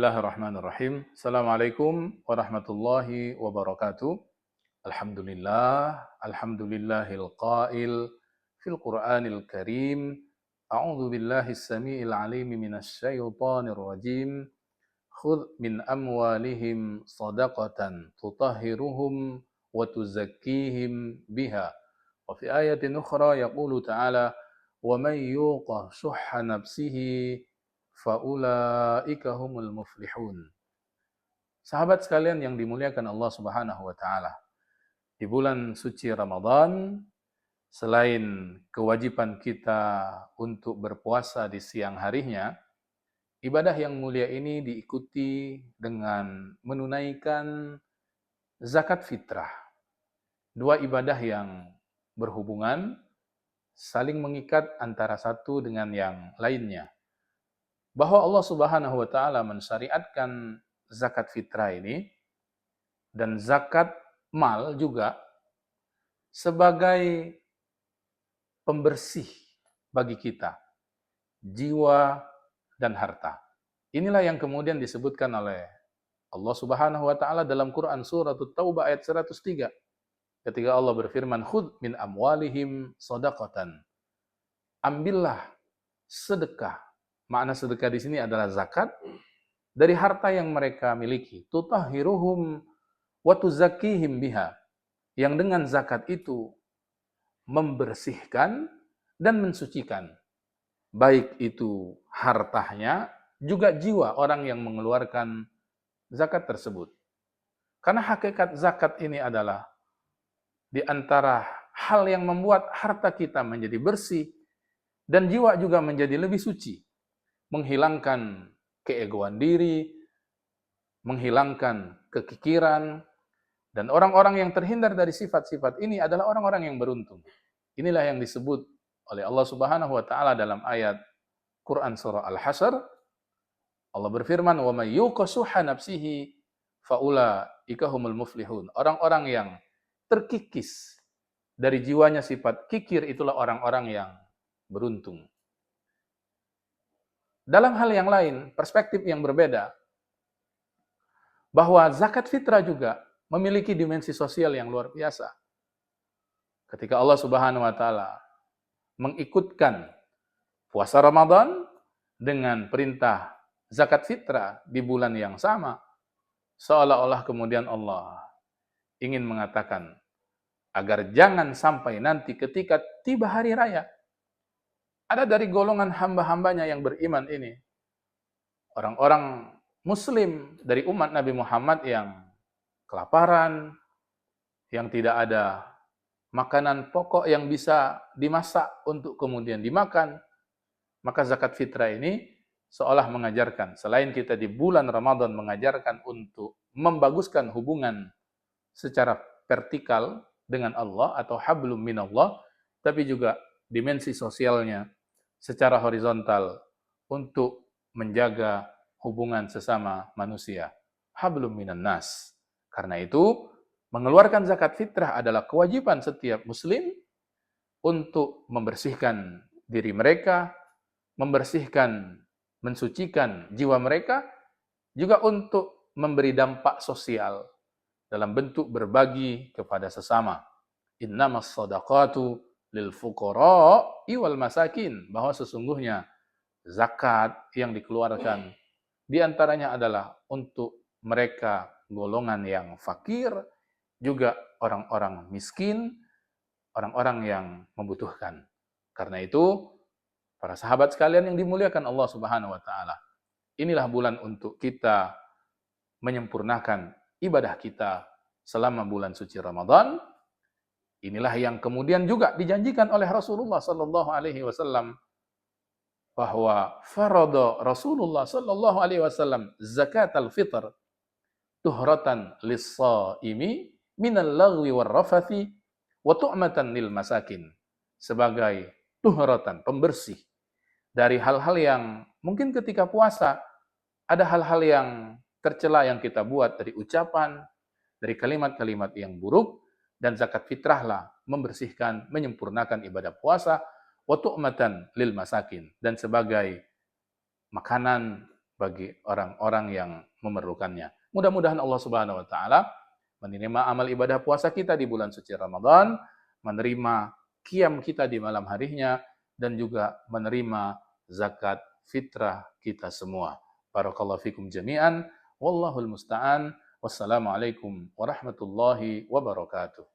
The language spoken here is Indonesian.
Bismillahirrahmanirrahim. Assalamualaikum warahmatullahi wabarakatuh. Alhamdulillahil qail fil Qur'anil Karim. A'udzu billahis samiil 'alim minasy syaithanir rajim. Khudh min amwalihim shadaqatan tutahhiruhum wa tuzakkihim biha. Wa fi ayatin ukhra yaqulu ta'ala wa man yuqa shuhha nafsihi faulaika humul muflihun. Sahabat sekalian yang dimuliakan Allah Subhanahu wa taala. Di bulan suci Ramadan, selain kewajiban kita untuk berpuasa di siang harinya, ibadah yang mulia ini diikuti dengan menunaikan zakat fitrah. Dua ibadah yang berhubungan, saling mengikat antara satu dengan yang lainnya. Bahwa Allah Subhanahu wa taala mensyariatkan zakat fitrah ini dan zakat mal juga sebagai pembersih bagi kita, jiwa dan harta. Inilah yang kemudian disebutkan oleh Allah Subhanahu wa taala dalam Quran surah At-Taubah ayat 103. Ketika Allah berfirman, "Khudh min amwalihim shadaqatan." Ambillah sedekah. Makna sedekah di sini adalah zakat dari harta yang mereka miliki. Tutahhiruhum wa tuzakkihim biha. Yang dengan zakat itu membersihkan dan mensucikan. Baik itu hartanya, juga jiwa orang yang mengeluarkan zakat tersebut. Karena hakikat zakat ini adalah di antara hal yang membuat harta kita menjadi bersih dan jiwa juga menjadi lebih suci. Menghilangkan keegoan diri, menghilangkan kekikiran, dan orang-orang yang terhindar dari sifat-sifat ini adalah orang-orang yang beruntung. Inilah yang disebut oleh Allah Subhanahu wa taala dalam ayat Quran surah Al-Hasyr. Allah berfirman, "Wa may yuqa shuhha nafsihi faulaika humul muflihun." Orang-orang yang terkikis dari jiwanya sifat kikir itulah orang-orang yang beruntung. Dalam hal yang lain, perspektif yang berbeda, bahwa zakat fitrah juga memiliki dimensi sosial yang luar biasa. Ketika Allah Subhanahu wa taala mengikutkan puasa Ramadan dengan perintah zakat fitrah di bulan yang sama, seolah-olah kemudian Allah ingin mengatakan agar jangan sampai nanti ketika tiba hari raya, ada dari golongan hamba-hambanya yang beriman ini, orang-orang muslim dari umat Nabi Muhammad yang kelaparan, yang tidak ada makanan pokok yang bisa dimasak untuk kemudian dimakan, maka zakat fitrah ini seolah mengajarkan, selain kita di bulan Ramadan mengajarkan untuk membaguskan hubungan secara vertikal dengan Allah atau hablum minallah, tapi juga dimensi sosialnya secara horizontal untuk menjaga hubungan sesama manusia. Hablum minan nas. Karena itu, mengeluarkan zakat fitrah adalah kewajiban setiap muslim untuk membersihkan diri mereka, membersihkan, mensucikan jiwa mereka, juga untuk memberi dampak sosial dalam bentuk berbagi kepada sesama. Innamas shadaqatu lil fuqara'i wal masakin, bahwa sesungguhnya zakat yang dikeluarkan di antaranya adalah untuk mereka golongan yang fakir, juga orang-orang miskin, orang-orang yang membutuhkan. Karena itu, para sahabat sekalian yang dimuliakan Allah Subhanahu wa taala, inilah bulan untuk kita menyempurnakan ibadah kita selama bulan suci Ramadan. Inilah yang kemudian juga dijanjikan oleh Rasulullah sallallahu alaihi wasallam, bahwa farada Rasulullah sallallahu alaihi wasallam zakatal fitr tuhratan lis-shaimi minal lagwi war rafathi wa tu'matan lil masakin, sebagai tuhratan, pembersih dari hal-hal yang mungkin ketika puasa ada hal-hal yang tercela yang kita buat dari ucapan, dari kalimat-kalimat yang buruk, dan zakat fitrahlah membersihkan, menyempurnakan ibadah puasa, wa tu'matan lil masakin, dan sebagai makanan bagi orang-orang yang memerlukannya. Mudah-mudahan Allah Subhanahu wa taala menerima amal ibadah puasa kita di bulan suci Ramadan, menerima qiyam kita di malam harinya, dan juga menerima zakat fitrah kita semua. Barakallahu fikum jami'an, wallahul musta'an, wassalamualaikum warahmatullahi wabarakatuh.